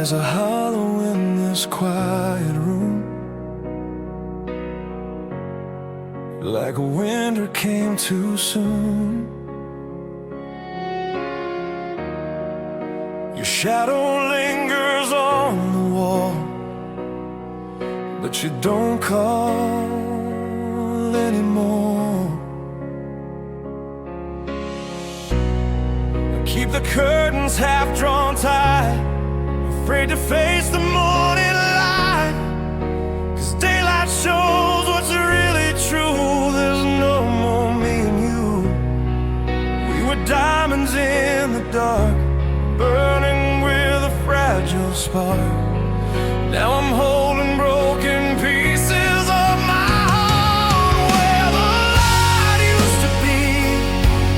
There's a hollow in this quiet room, like a winter came too soon. Your shadow lingers on the wall, but you don't call anymore. I keep the curtains half drawn tight, afraid to face the morning light, 'cause daylight shows what's really true. There's no more me and you. We were diamonds in the dark, burning with a fragile spark. Now I'm holding broken pieces of my heart. Where the light used to be,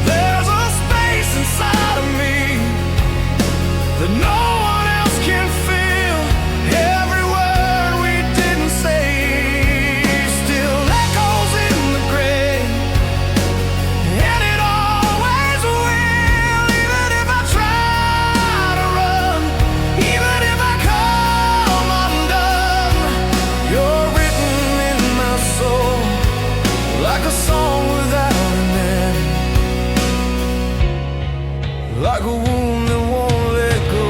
there's a space inside of me that no one else can feel. Every word we didn't say still echoes in the grave, and it always will. Even if I try to run, even if I come undone, you're written in my soul like a song without an end, like a wound that won't let go.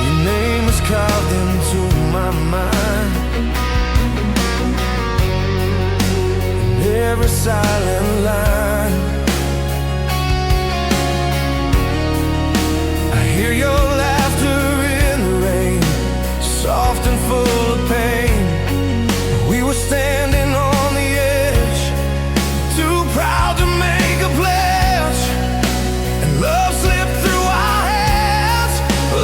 Your name is carved into my mind, in every silent line. I hear your laughter in the rain, soft and full of pain. We were standing on the edge, too proud to make a pledge, and love slipped through our hands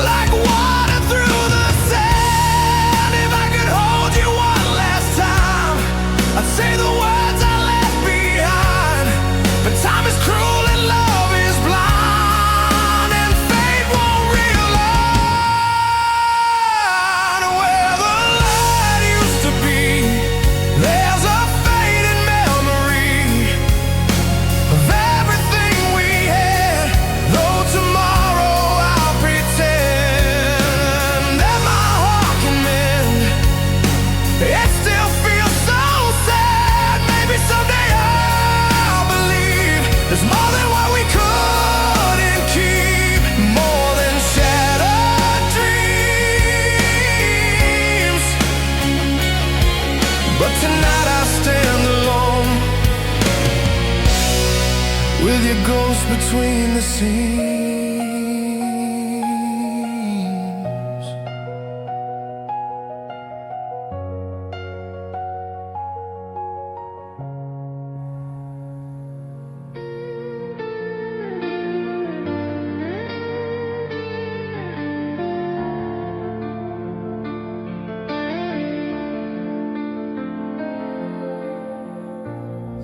like water through the sand. If I could hold you one last time, I'd say the words I left behind. But time is cruel and love is blind, and fate won't realign. Where the light used to be, there's a faded memory of everything we had. Though tomorrow I'll pretend that my heart can mend, it still feels so sad. Maybe someday I'll believe there's more than what we couldn't keep, more than shattered dreams. But tonight I stand alone, with your ghost between the seams.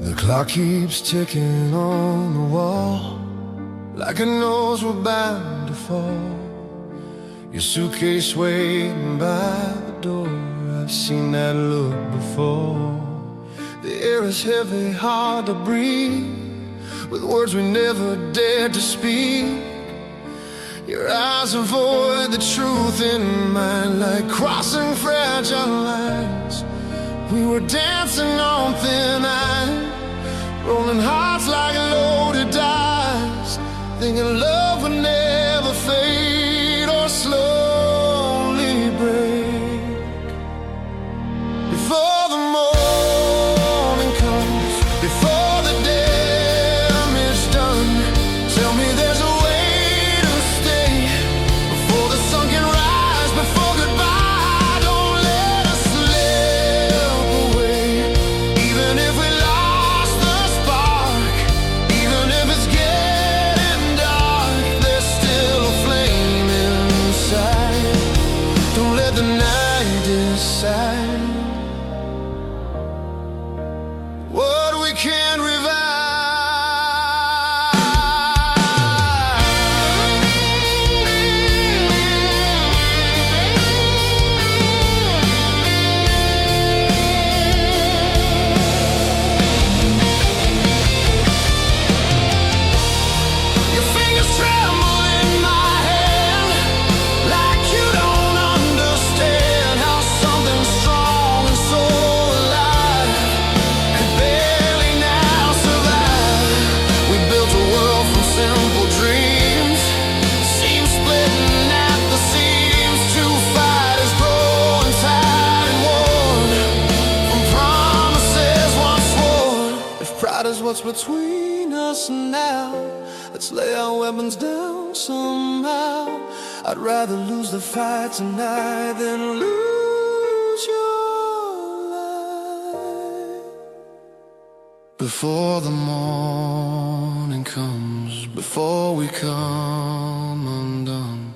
The clock keeps ticking on the wall, like it knows we're bound to fall. Your suitcase waiting by the door, I've seen that look before. The air is heavy, hard to breathe, with words we never dared to speak. Your eyes avoid the truth in mine, like crossing fragile lines. We were dancing on thin ice, rolling hearts like loaded dice, thinking love would never fade or slowly break. Before the morning comes, before the damage done, tell me there's a way to stay before the sun can rise, before goodbye. Don't let us slip away, even if we lost the spark. between us now. Let's lay our weapons down somehow. I'd rather lose the fight tonight than lose your life. Before the morning comes, before we come undone,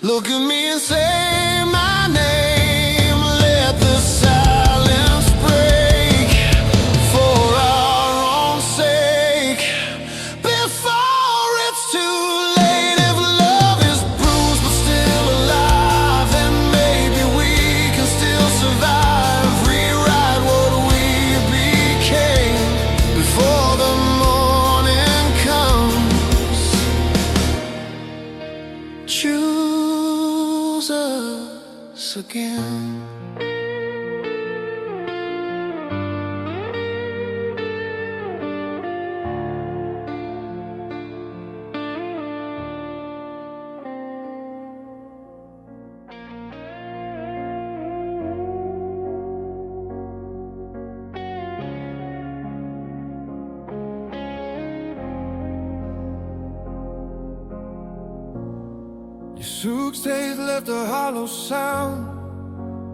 look at me and say my name. Let the silence break for our own sake. Before it's too late, if love is bruised but still alive, then maybe we can still survive. Rewrite what we became before the morning comes. Choose us again. Your suitcase left a hollow sound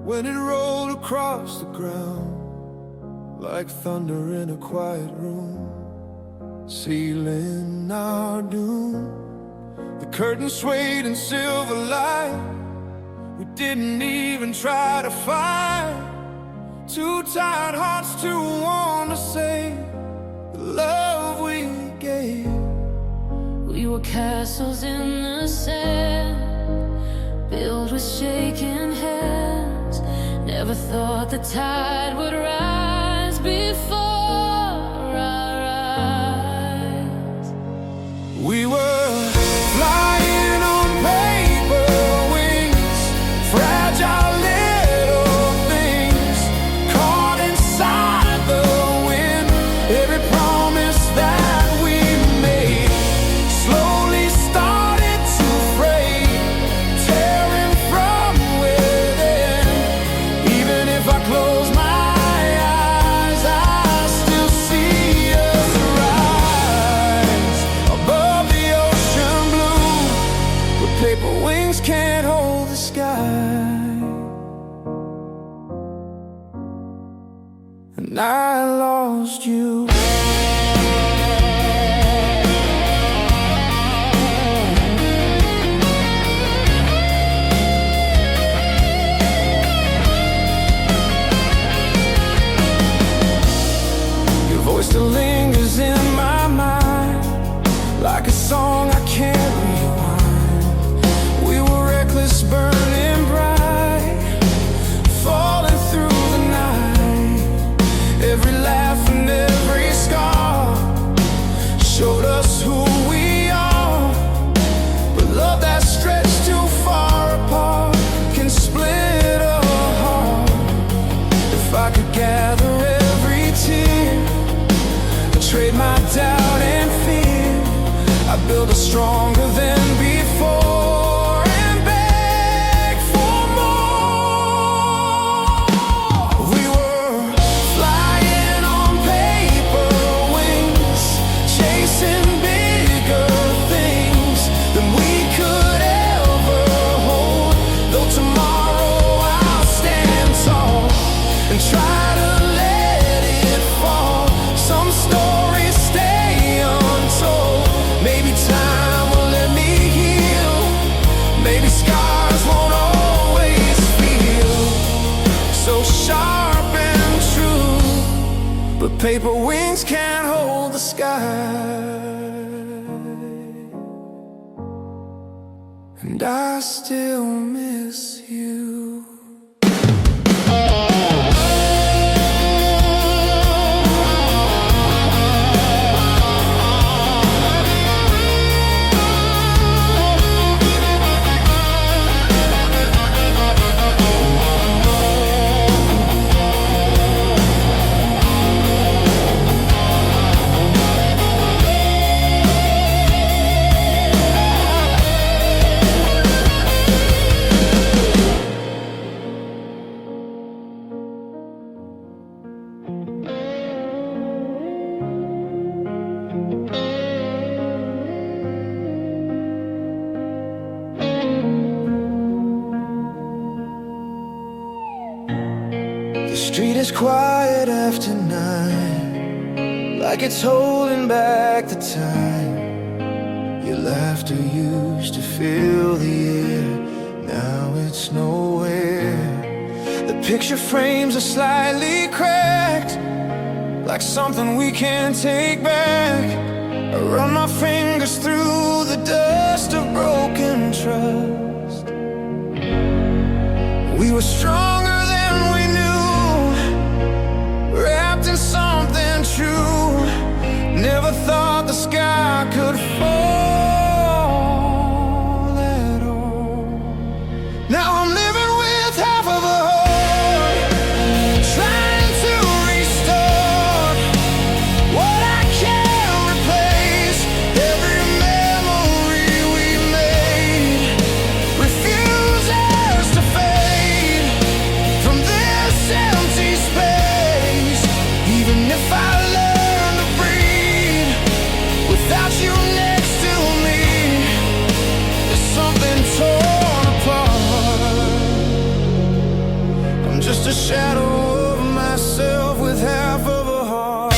when it rolled across the ground, like thunder in a quiet room, sealing our doom. The curtain swayed in silver light. We didn't even try to fight. Two tired hearts, too warm to say the love we gave. We were castles in the sand, built with shaking hands. Never thought the tide would rise before our eyes. We were flying on paper wings, fragile little things, caught inside the wind. Every promise that we made slowly started to fray, tearing from within. Even if I close my eyes, I still see us rise above the ocean blue. But paper wings can't hold the sky, and I lost you. Your voice still lingers in my mind, like a song I can't rewind. We were reckless, burning bright, falling through the night. Every laugh and every scar showed us who we are. But love that stretched too far apart can split a heart. If I could gather every tear, trade my doubt and fear, I build a stronger than before and beg for more. We were flying on paper wings, chasing bigger things than we could ever hold. Though tomorrow I'll stand tall and try to let it fall. Some stories stay untold. Maybe time will let me heal. Maybe scars won't always feel so sharp and true. But paper wings can't hold the sky, and I still miss you. is quiet after night, like it's holding back the time. Your laughter used to fill the air, now it's nowhere. The picture frames are slightly cracked, like something we can't take back. I run my fingers through the dust of broken trust. We were stronger than we knew, wrapped in something true. Never thought the sky could fall at all. Now I'm living with half of a heart, trying to restore what I can't replace. Every memory we made refuses to fade from this empty space. Even if I learn to breathe without you next to me, there's something torn apart. I'm just a shadow of myself with half of a heart.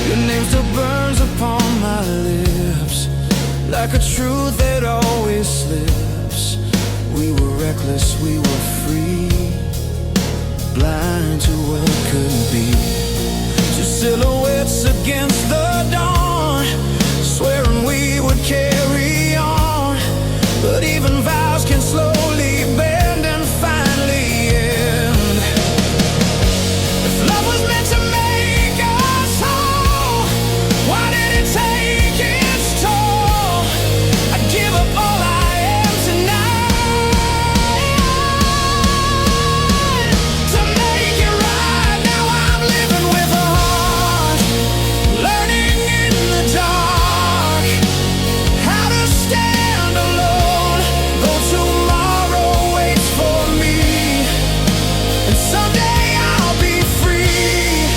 Your name still burns upon my lips, like a truth that always slips. We were reckless, we were free, blind to what could be. Two silhouettes against the dawn, swearing we would carry on. But even vows can slowly bend and finally end. If love was meant to make us whole, why did it take its toll? I'd give up all I am tonight to make it right. Now I'm living with a heart, learning in the dark how to stand alone, though tomorrow waits for me. And someday I'll be free.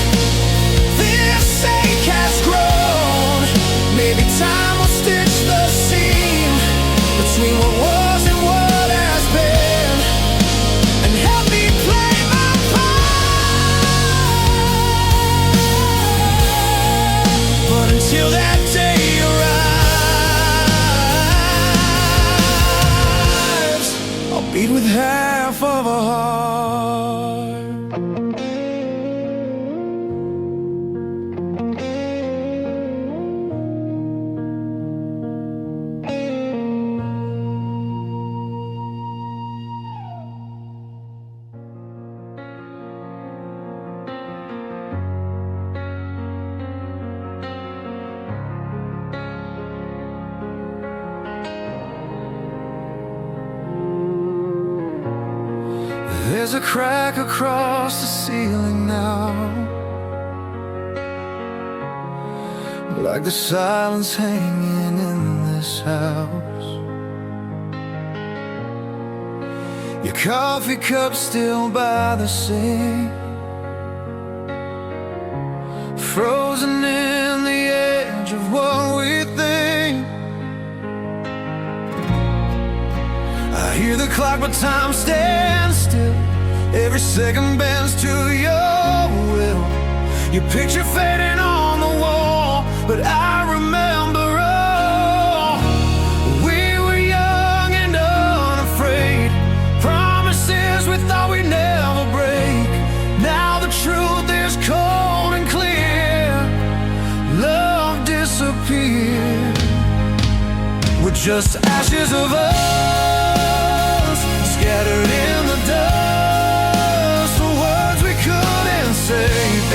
This ache has grown. Maybe time will stitch the seam between what was and what has been, and help me play my part. But until that day arrives, I'll beat with half of a heart. There's a crack across the ceiling now, like the silence hanging in this house. Your coffee cup still by the sink, frozen in the edge of what we think. I hear the clock, but time stands still. Every second bends to your will. Your picture fading on the wall, but I remember all. We were young and unafraid, promises we thought we'd never break. Now the truth is cold and clear. Love disappeared. We're just ashes of us, scattered in the dust. The words we couldn't say,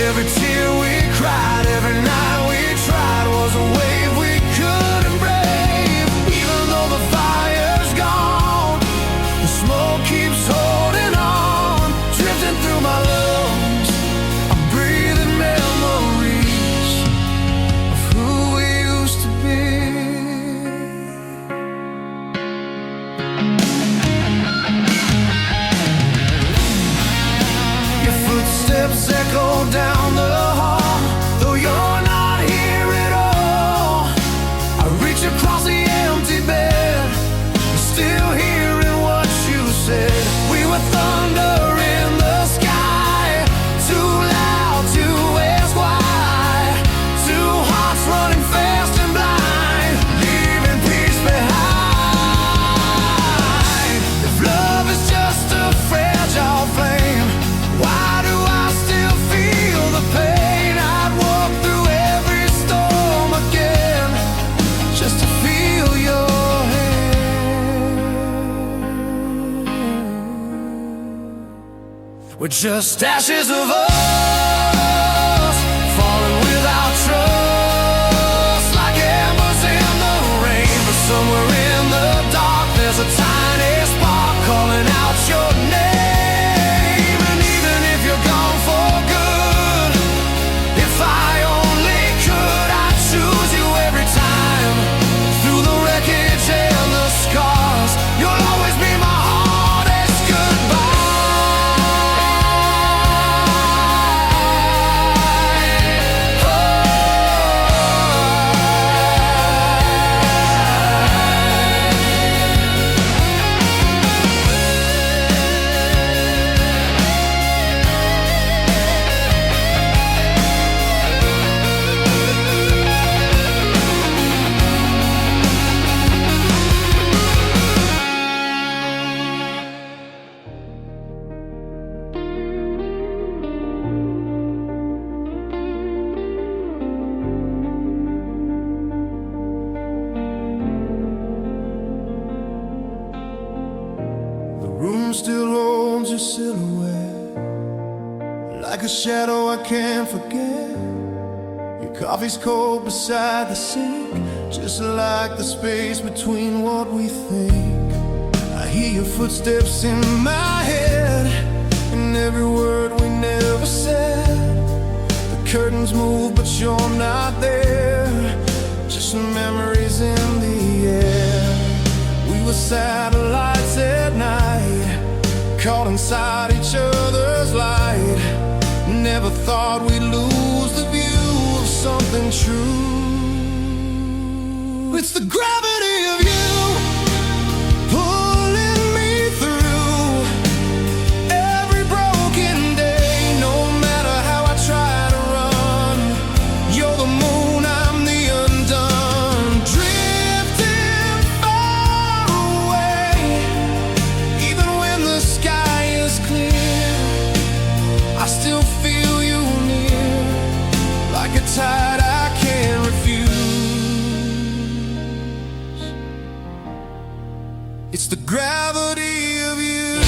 every tear we cried, every night we tried was a wave we couldn't brave. Even though the fire's gone, the smoke keeps holding on, drifting through my lungs. I'm breathing memories of who we used to be. We're just ashes of us, falling without trust, like embers in the rain. But somewhere in the dark there's a tiny spark calling out your name. And even if you're gone for good, if I only could, I'd choose you every time. Through the wreckage and the scars, you'll always be my hardest goodbye. Still holds your silhouette, like a shadow I can't forget. Your coffee's cold beside the sink, just like the space between what we think. I hear your footsteps in my head, and every word we never said. The curtains move but you're not there, just memories in the air. We were satellites at night, caught inside each other's light. Never thought we'd lose the view of something true. It's the gravity of you pulling me through every broken day. No matter how I try to run, you're the moon, I'm the undone. Drifting far away, even when the sky is clear, I still feel you near, like a tide I can't refuse. It's the gravity of you.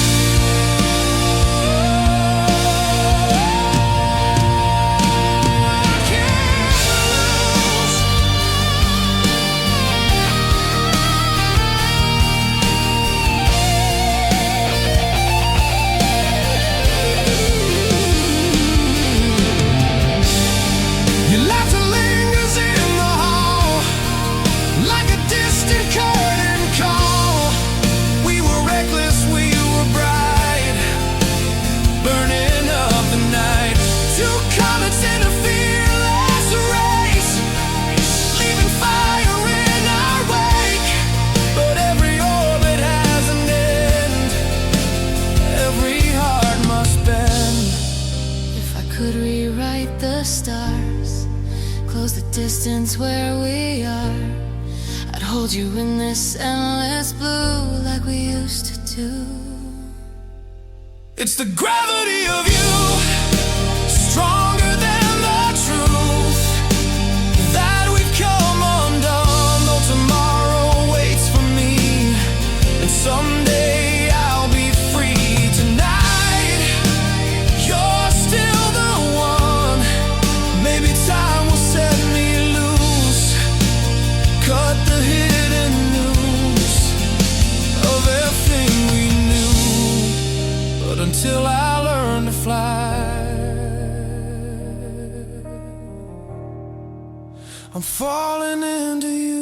I can't lose. Your laughter lingers in the hall, like a distant curtain call. We were reckless, we were bright, burning up the night. Two comets in a fearless race, leaving fire in our wake. But every orbit has an end, every heart must bend. If I could rewrite the stars, close the distance where we are, I'd hold you in this endless blue like we used to do. It's the gravity of you, stronger than the truth, that we've come undone. Though tomorrow waits for me, and someday I'll be free. Tonight, you're still the one. Maybe time will set me loose, cut the hidden news of everything we knew. But until I learn to fly, I'm falling into you.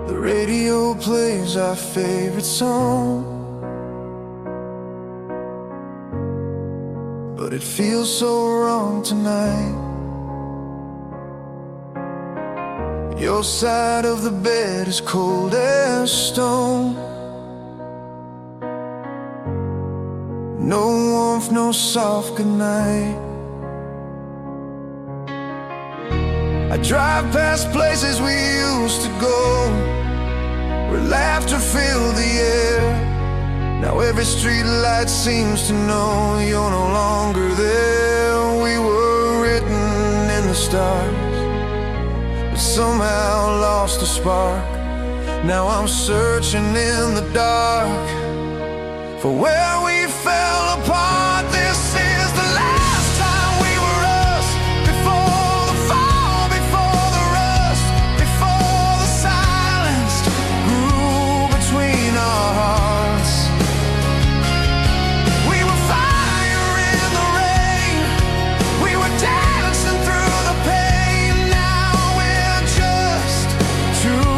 The radio plays our favorite song, but it feels so wrong tonight. Your side of the bed is cold as stone. No warmth, no soft goodnight. I drive past places we used to go, where laughter filled the air. Now every street light seems to know you're no longer there. We were written in the stars, but somehow lost the spark. Now I'm searching in the dark for where we fell apart. This is the last time we were us, before the fall, before the rust, before the silence grew between our hearts. We were fire in the rain, we were dancing through the pain. Now we're just two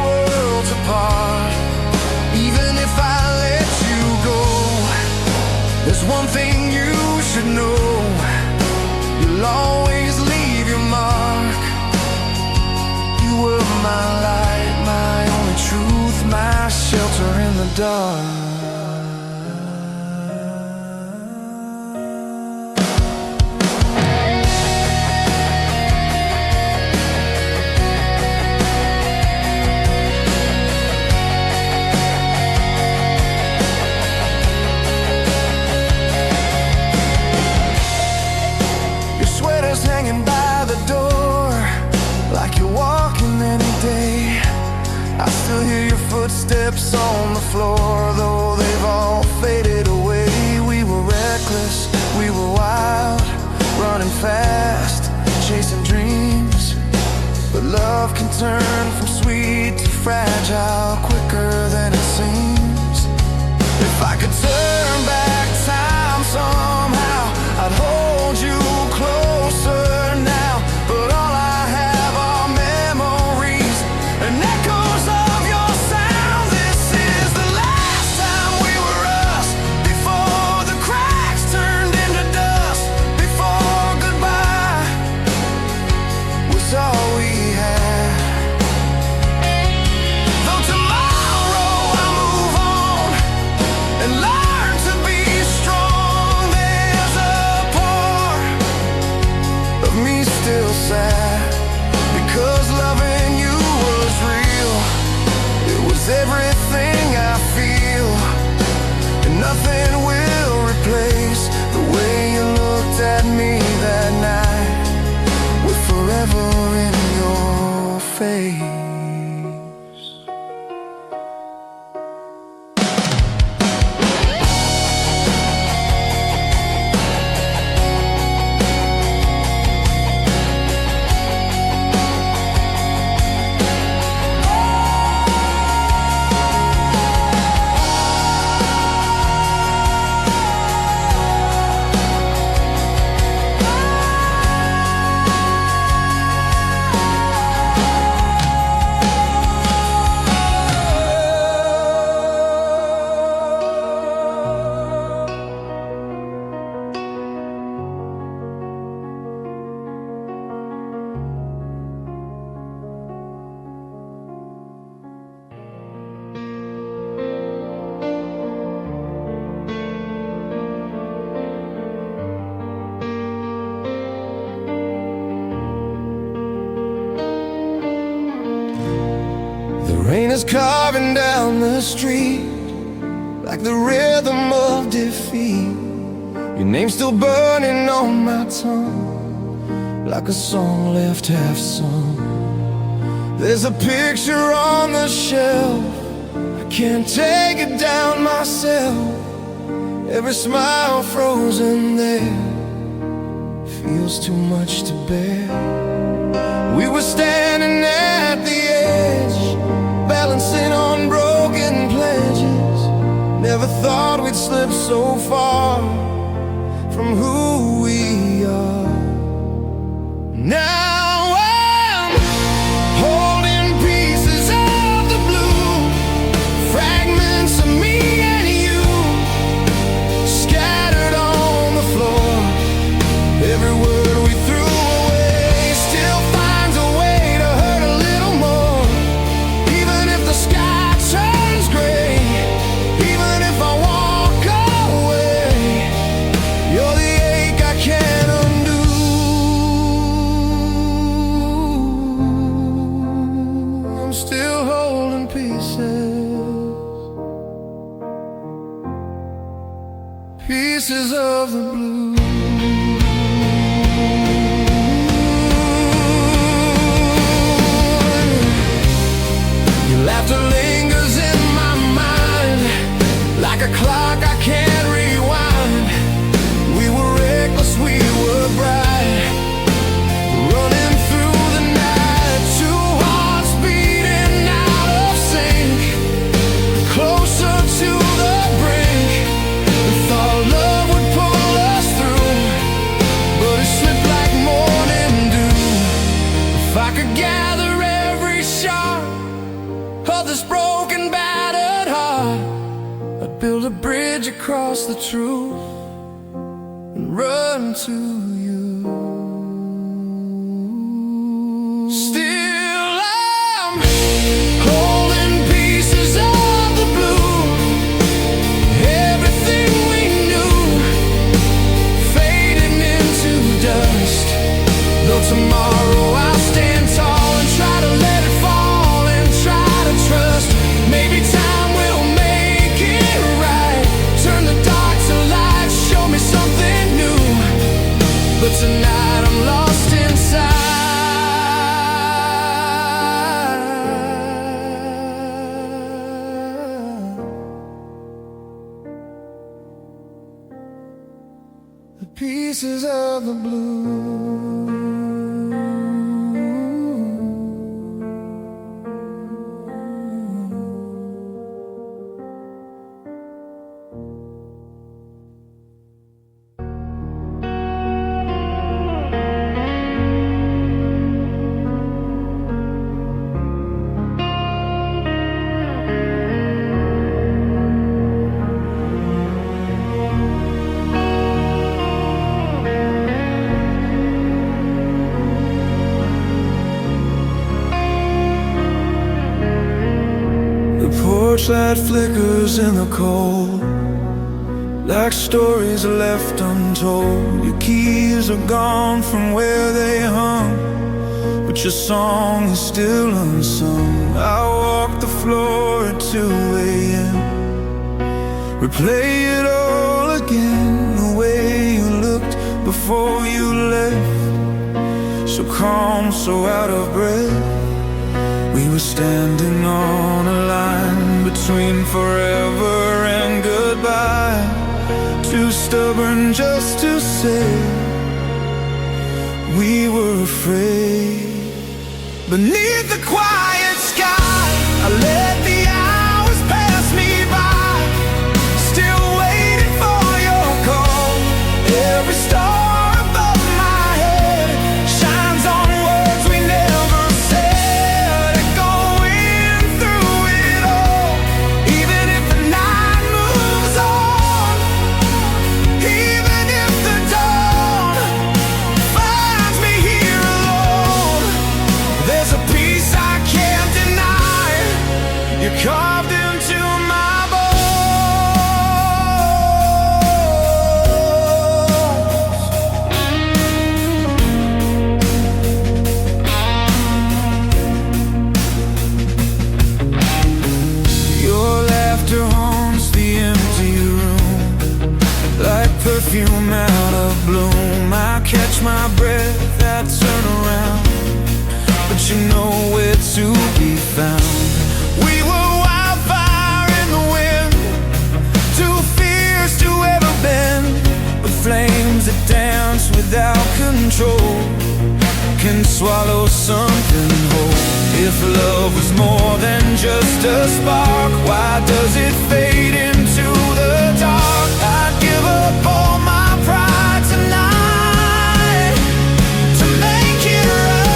worlds apart. Even if I let you go, there's one thing you should know: you'll always leave your mark. You were my light, my only truth, my shelter in the dark. Hanging by the door, like you're walking any day. I still hear your footsteps on the floor, though they've all faded away. We were reckless, we were wild, running fast, chasing dreams. But love can turn from sweet to fragile quicker than it seems. If I could turn back time somehow, I'd hold you closer now. But all I have are memories and echoes of your sound. This is the last time we were us, before the cracks turned into dust, before goodbye was all we had. Though tomorrow I'll move on and learn to be strong, there's a part of me still sad, because loving you was real. It was everything I feel, and nothing will replace the way you looked at me that night, with forever in your face. Rain is carving down the street like the rhythm of defeat. Your name's still burning on my tongue, like a song left half sung. There's a picture on the shelf, I can't take it down myself. Every smile frozen there feels too much to bear. We were standing at the edge, balancing on broken pledges. Never thought we'd slip so far from who we are. Now I'm holding pieces of the blue, fragments of me and you, scattered on the floor. Every word we threw away still finds a way to hurt a little more. Even if the sky turns gray, even if I walk away, you're the ache pieces of the blue. Your laughter lingers in my mind like a clock I can't rewind. We were reckless, we were bright, running through the night. Two hearts beating out of sync, closer to the brink. We thought love would pull us through, but it slipped like morning dew. If I could gather every shot of this broken, battered heart, I'd build a bridge across the truth and run to you. Still I'm holding pieces of the blue. Everything we knew fading into dust. Though tomorrow I'll stand tall and try to let it fall and try to trust. Maybe time will make it right, turn the dark to light, show me something new. But tonight I'm lost inside. The pieces of the blue. Porch light flickers in the cold, like stories left untold. Your keys are gone from where they hung, but your song is still unsung. I walk the floor at 2 a.m., replay it all again. The way you looked before you left, so calm, so out of breath. We were standing on a line between forever and goodbye, too stubborn just to say we were afraid. Beneath the quiet sky, I let the hours pass me by, still waiting for your call. Every star above my head shines on words we never said, echoing through it all. Even if the night moves on, even if the dawn finds me here alone, there's a peace I can't deny. You're carved into my bones. Your laughter haunts the empty room, like perfume out of bloom. I catch my breath, I turn around, but you know where to be found. We were wildfire in the wind, too fierce to ever bend, but flames that dance without control can swallow something whole. If love was more than just a spark, why does it fade into the dark? I'd give up all my pride tonight to make it right.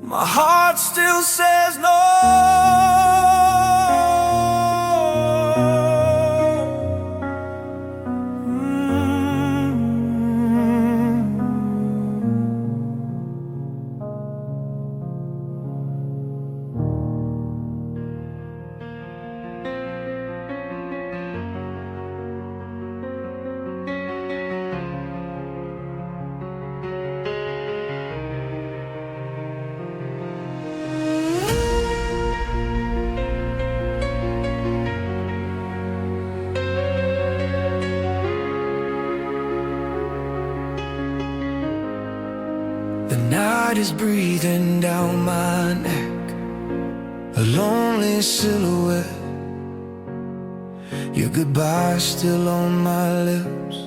My heart still says no. The night is breathing down my neck, a lonely silhouette. Your goodbye still on my lips,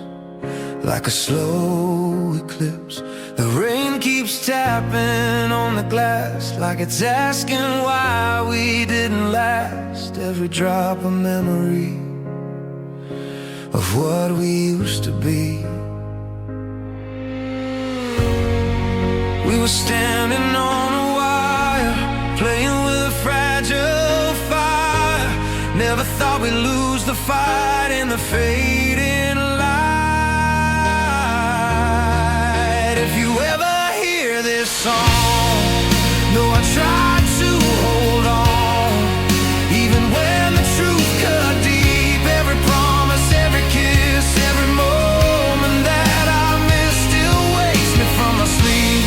like a slow eclipse. The rain keeps tapping on the glass, like it's asking why we didn't last. Every drop a memory of what we used to be. We were standing on a wire, playing with a fragile fire. Never thought we'd lose the fight in the fading light. If you ever hear this song, know I tried to hold on, even when the truth cut deep. Every promise, every kiss, every moment that I missed still wakes me from my sleep.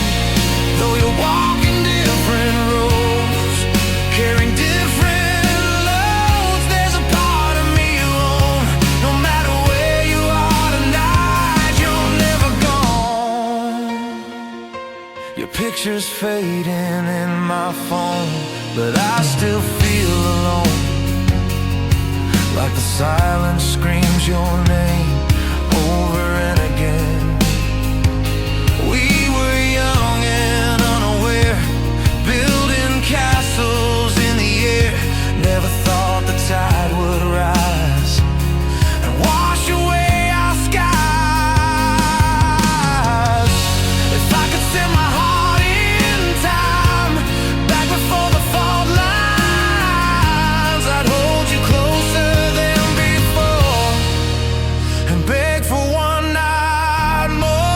Though you're walking different roads, carrying different loads, there's a part of me alone. No matter where you are tonight, you're never gone. Your picture's fading in my phone, but I still feel alone, like the silence screams your name over and again. We were young and unaware, building castles in the air. Never thought the tide would rise and wash away our skies. If I could send my heart in time, back before the fault lines, I'd hold you closer than before and beg for one night more.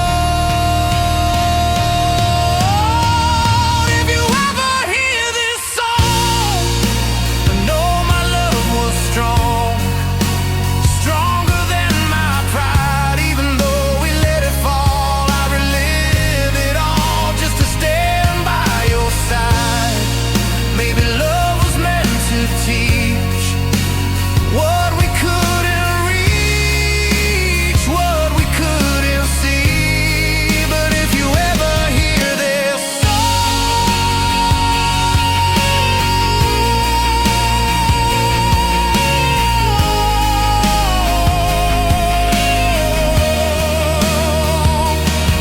If you ever hear this song, I know my love was strong, stronger than my pride. Even though we let it fall, I relive it all just to stand by your side. Maybe love was meant to teach what we couldn't reach, what we couldn't see. But if you ever hear this song,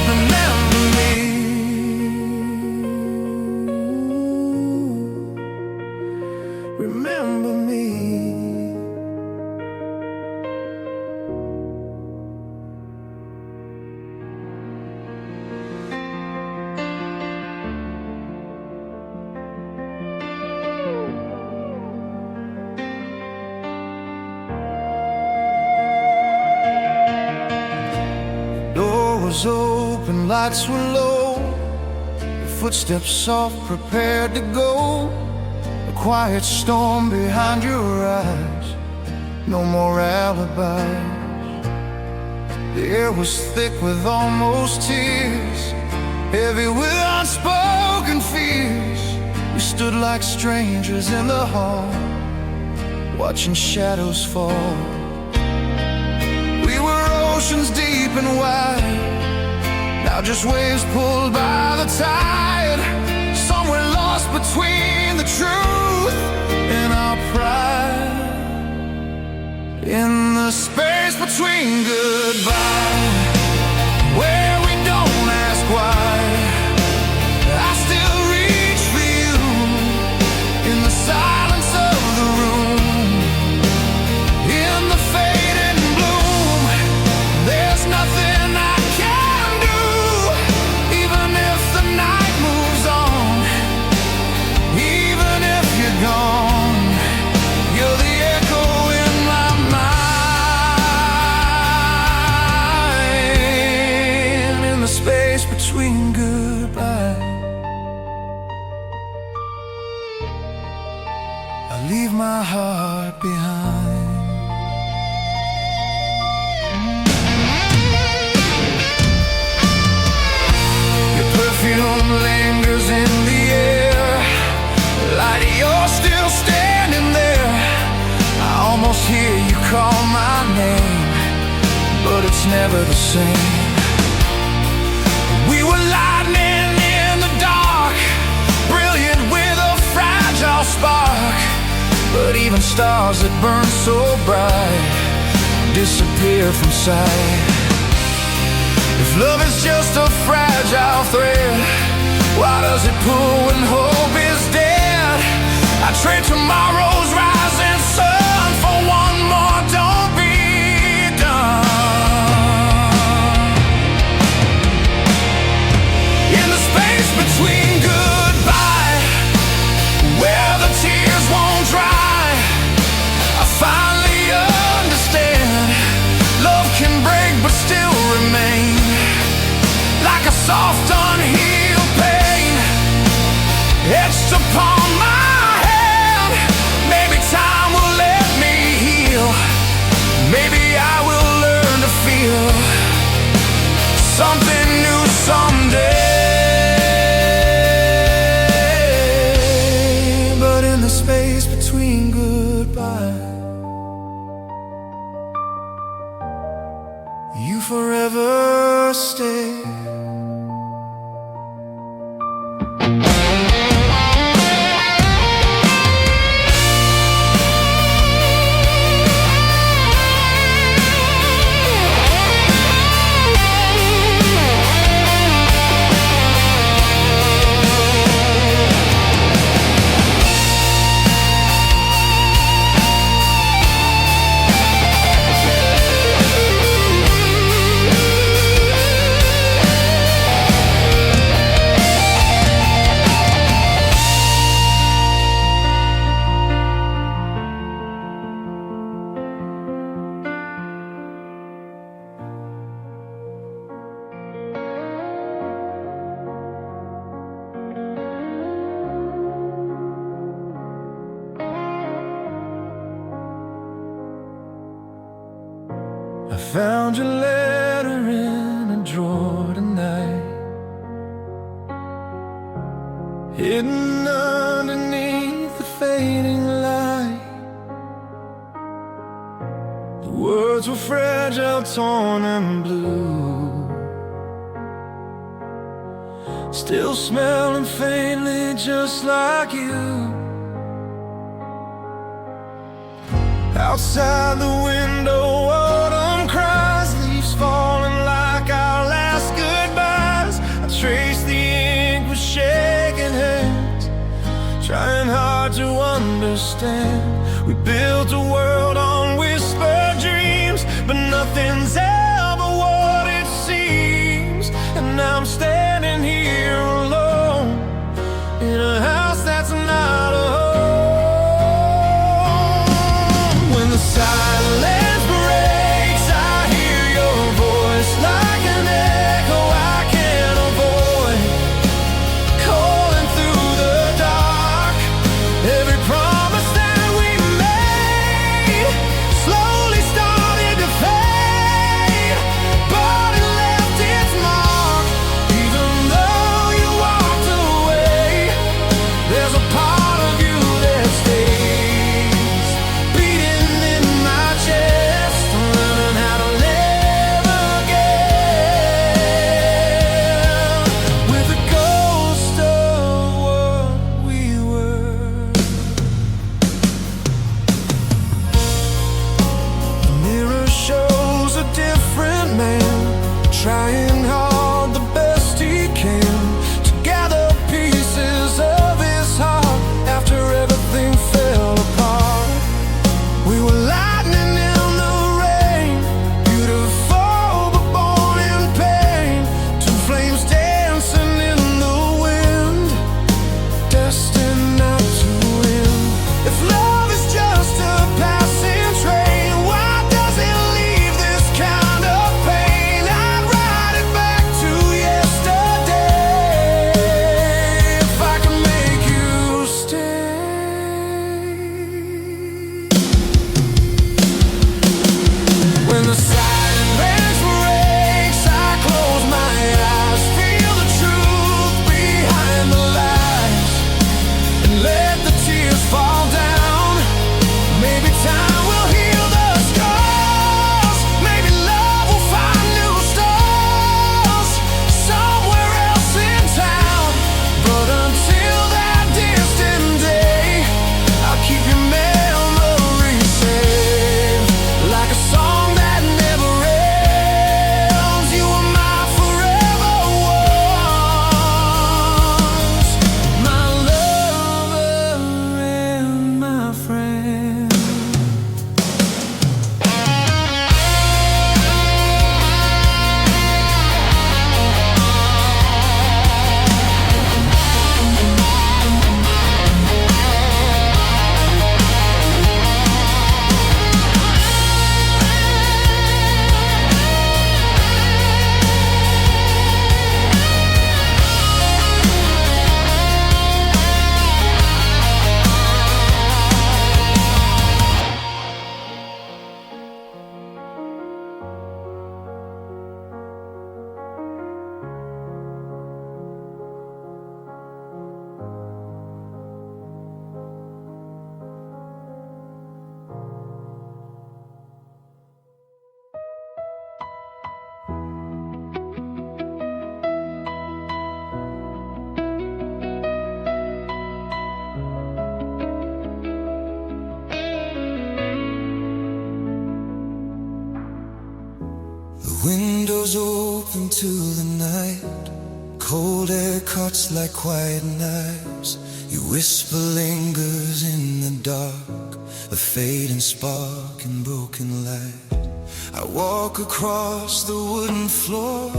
remember me. Remember me. Door was open, lights were low, your footsteps soft, prepared to go. A quiet storm behind your eyes, no more alibis. The air was thick with almost tears, heavy with unspoken fears. We stood like strangers in the hall, watching shadows fall. We were oceans deep and wide, now just waves pulled by the tide. Somewhere lost between the truth and our pride. In the space between goodbye, where we don't ask why, I still reach for you. In the silence of the room, in the fading bloom, there's nothing I can do. Even if the night moves on, my heart behind. Your perfume lingers in the air, like you're still standing there. I almost hear you call my name, but it's never the same. We were lightning in the dark, brilliant with a fragile spark. But even stars that burn so bright disappear from sight. If love is just a fragile thread, why does it pull when hope is dead? I trade tomorrow's rising sun for one more don't be done. In the space between goodbye, where the tears won't dry, I finally understand love can break but still remain, like a soft unhealed pain etched upon my hand. Maybe time will let me heal, maybe I will learn to feel something new someday. But in the space between goodbye, you forever stay. I found your letter in a drawer tonight, hidden underneath the fading light. The words were fragile, torn and blue, still smelling faintly just like you. Outside the window, autumn cries, leaves falling like our last goodbyes. I trace the ink with shaking hands, trying hard to understand. We built a world on whispered dreams, but nothing's ever what it seems. And now I'm standing here alone in a house that's not a home. Silence breaks, I hear your voice like an echo I can't avoid, calling through the dark. Every promise that we made Windows open to the night, cold air cuts like quiet knives. Your whisper lingers in the dark, a fading spark in broken light. I walk across the wooden floor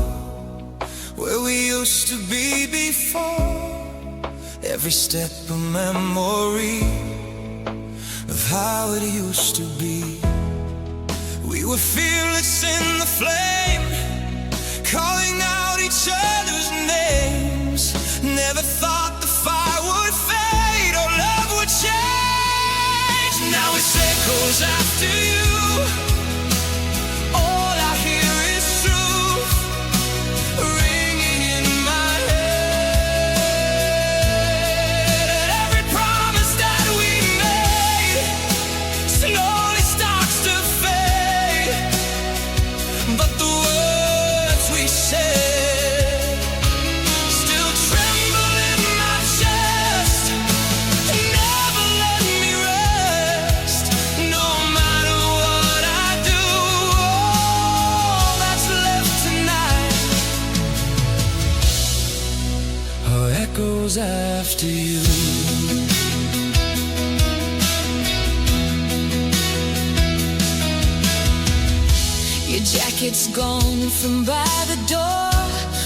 where we used to be before. Every step a memory of how it used to be. We were fearless in the flame, calling out each other's names. Never thought the fire would fade or love would change. Now it's echoes after you. All I hear is truth ringing in my head. And every promise that we made slowly starts to fade. But the words we said still tremble in my chest, never let me rest. No matter what I do, all that's left tonight are echoes after you. Your jacket's gone from by the door,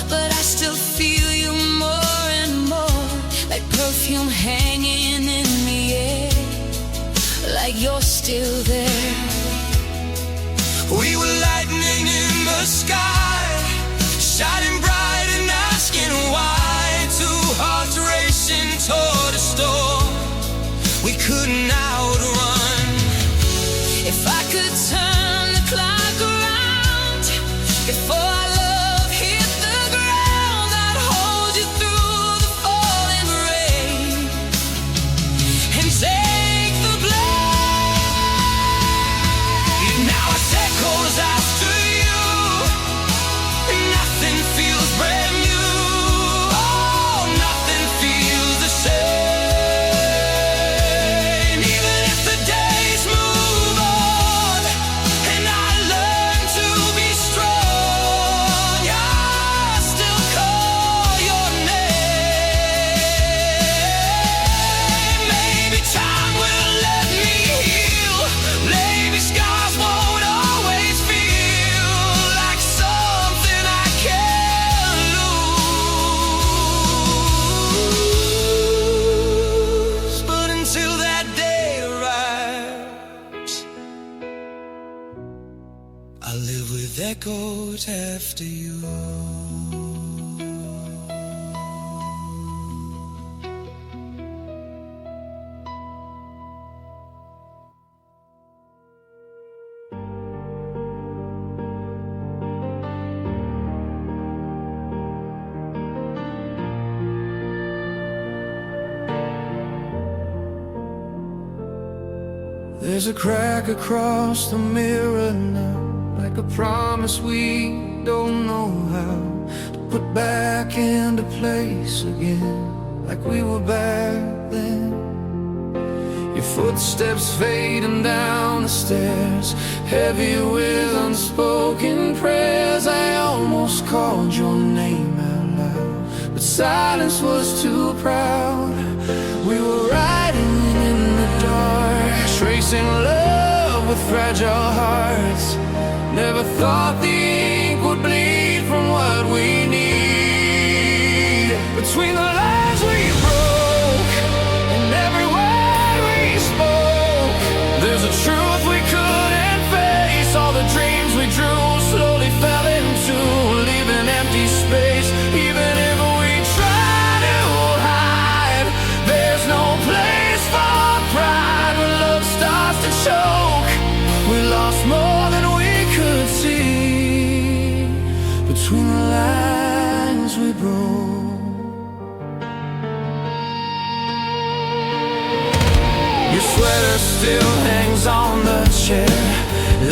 but I still feel you more and more, like perfume hanging in the air, like you're still there. We were lightning in the sky, shining bright and asking why. Two hearts racing toward a storm we couldn't outrun. If I could turn the clock around, before our love hit the ground, I'd hold you through the falling rain and take the blame. Now it's echoes after you, nothing feels brand new. Oh, nothing feels the same. Even if the days move on and I learn to be strong, I still call your name. Maybe time will let me heal. Maybe scars won't always feel like something I can't lose. But until that day arrives, I live with echoes after you. There's a crack across the mirror now, like a promise we don't know how to put back into place again, like we were back then. Your footsteps fading down the stairs, heavy with unspoken prayers. I almost called your name out loud, but silence was too proud. We were riding in the dark, tracing love with fragile hearts. Never thought the ink would bleed from what we need. Between the lines we broke and every word we spoke, there's a truth we couldn't face. All the dreams we drew slowly fell into leaving empty space. Even if we try to hide, there's no place for pride. When love starts to choke, we lost more than we could see. Between the lines we broke. Your sweater still hangs on the chair,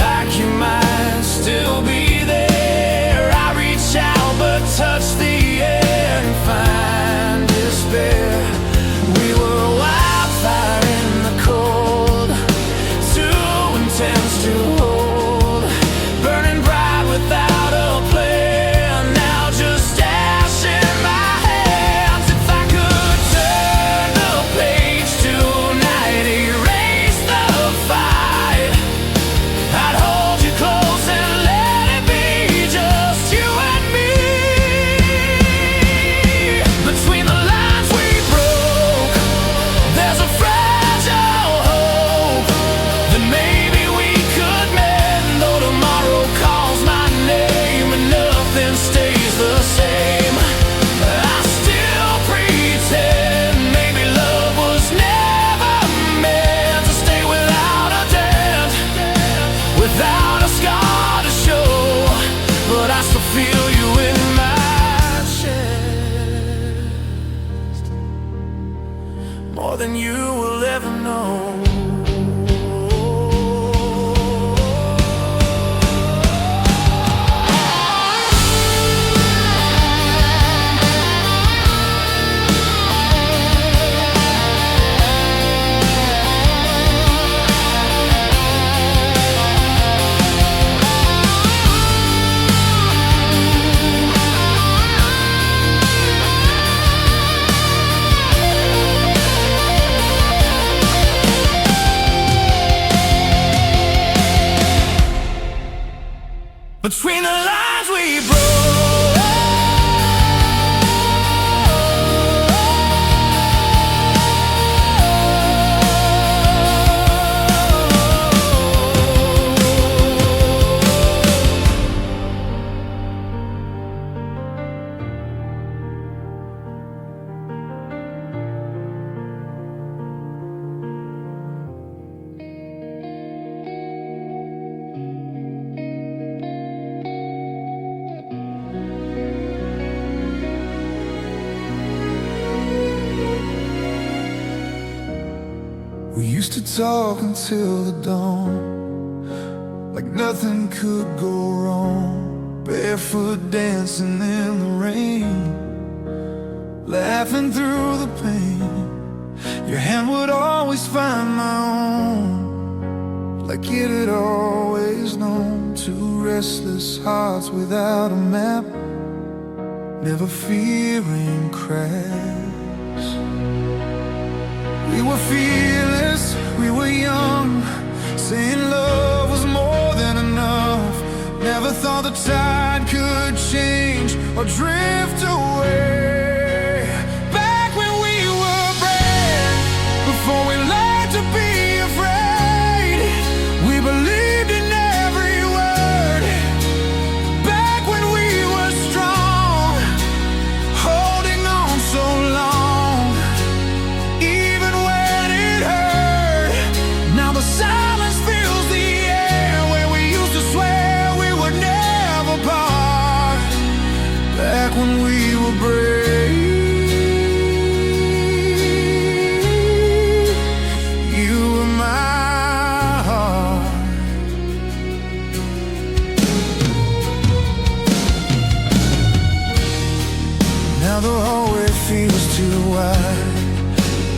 like you might still be there. I reach out but touch the air and find despair. We were wildfire in the cold, too intense to hold, burning bright without a more than you will ever know. Between the lines we broke, we used to talk until the dawn, like nothing could go wrong. Barefoot dancing in the rain, laughing through the pain. Your hand would always find my own, like it had always known. Two restless hearts without a map, never fearing cracks. We were fearless, we were young, saying love was more than enough. Never thought the tide could change or drift away. Back when we were brave, before we learned to be afraid, we believed in every word. Back when we were strong, holding on so long, even when it hurt. Now the silence fills the air where we used to swear we would never part. Back when we were brave, you were my heart. Now the hallway feels too wide,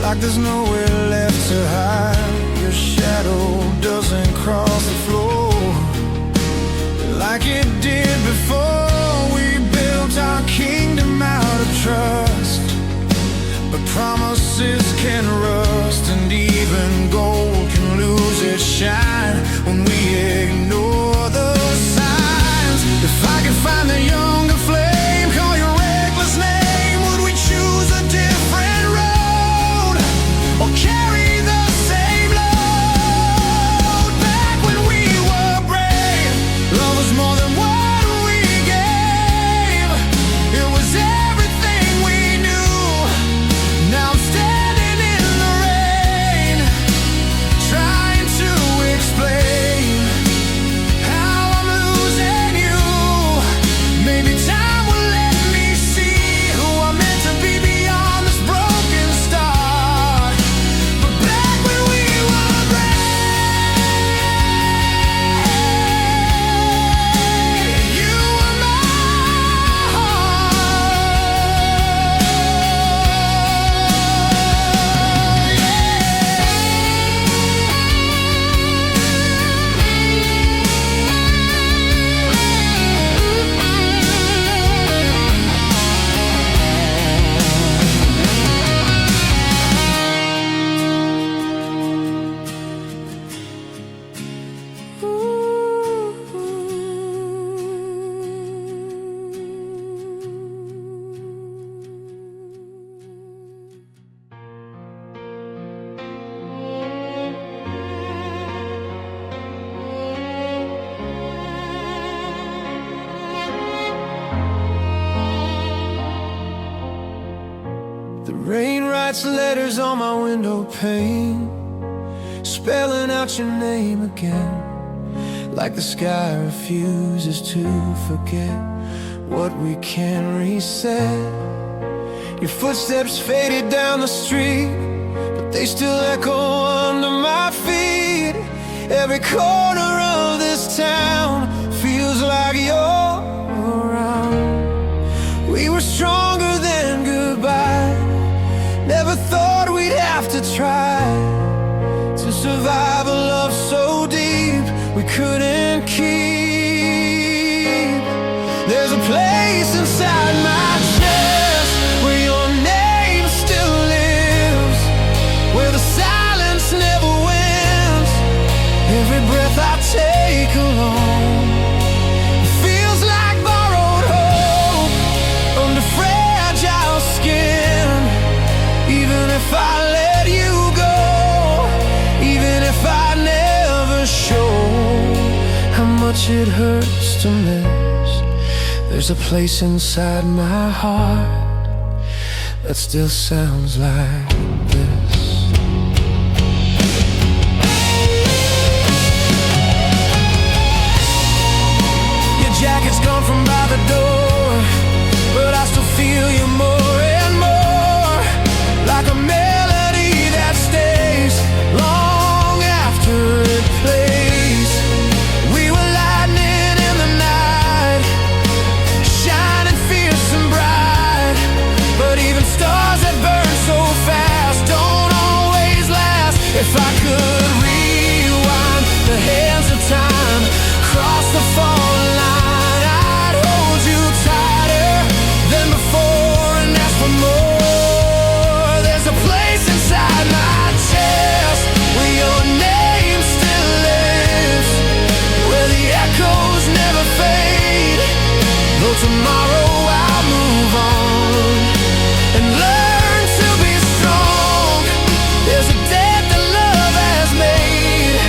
like there's nowhere left to hide. Your shadow doesn't cross the floor like it did before. We built our kingdom out of trust, but promises can rust, and even gold can lose its shine when we ignore the signs. If I could find the younger flame, call your reckless name, would we choose a different road, or carry the same load? Back when we were brave, love was more than what we gave. It was everything we knew. Now I'm standing in the rain, trying to explain how I'm losing you. Maybe time will let me see who I'm meant to be beyond this broken start. But back when we were brave, you were my The rain writes letters on my window pane, spelling out your name again, like the sky refuses to forget what we can reset. Your footsteps faded down the street, but they still echo under my feet. Every corner of this town feels like you're around. We were stronger than goodbye. Never thought we'd have to try to survive a love so deep we couldn't keep. There's a place inside my chest where your name still lives, where the silence never wins. Every breath I take alone feels like borrowed hope under fragile skin. Even if I let you go, even if I never show how much it hurts to miss, there's a place inside my heart that still sounds like this. Your jacket's gone from by the door, but I still feel you more and more, like a melody that stays long after it plays. We were lightning in the night, shining fierce and bright, but even stars that burn so fast don't always last. If I could rewind the hands of time, cross the falling line, I'd hold you tighter than before and ask for more. There's a place inside my chest where your name still lives, where the echoes never fade. Though tomorrow I'll move on and learn to be strong. There's a debt that love has made.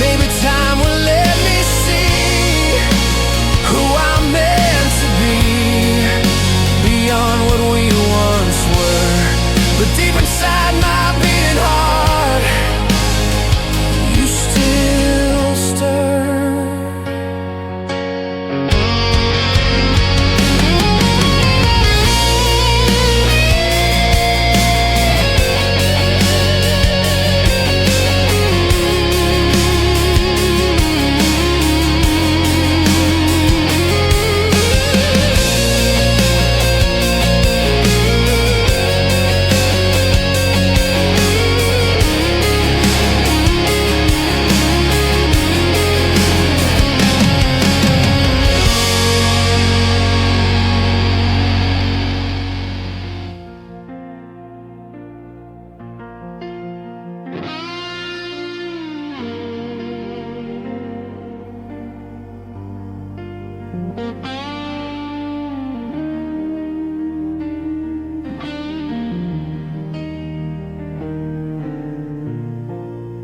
Maybe time will let me see who I'm meant to be, beyond what we once were. But deep inside my beating heart, you still stir.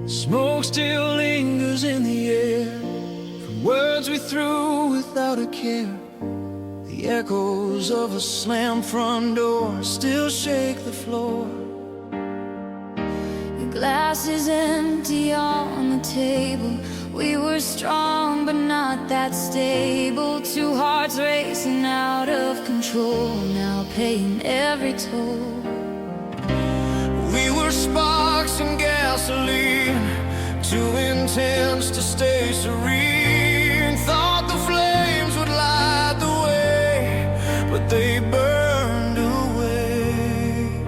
Smoke still lingers in the air from words we threw without a care. The echoes of a slammed front door still shake the floor. Your glass is empty on the table. We were strong but not that stable. Two hearts racing out of control, now paying every toll. We were sparks and gasoline, too intense to stay serene. Thought the flames would light the way, but they burned away.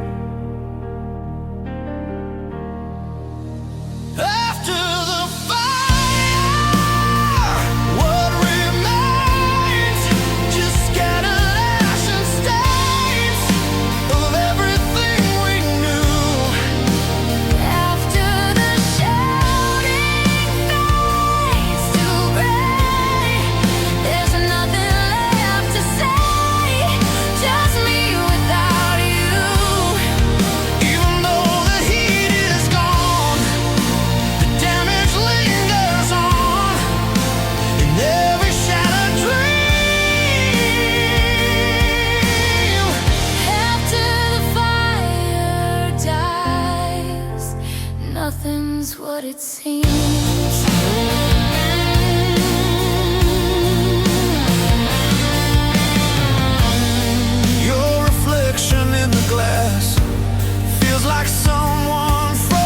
After the fire, what remains? Just scattered ash and stains of everything we knew. After the shouting fades to gray, there's nothing left to say. Just me without you. Even though the heat is gone, the damage lingers on in every shattered dream. After the fire dies, nothing's what it seems. Your reflection in the glass feels like someone from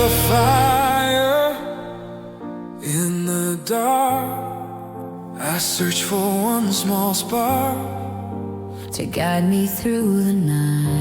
a fire in the dark. I search for one small spark to guide me through the night.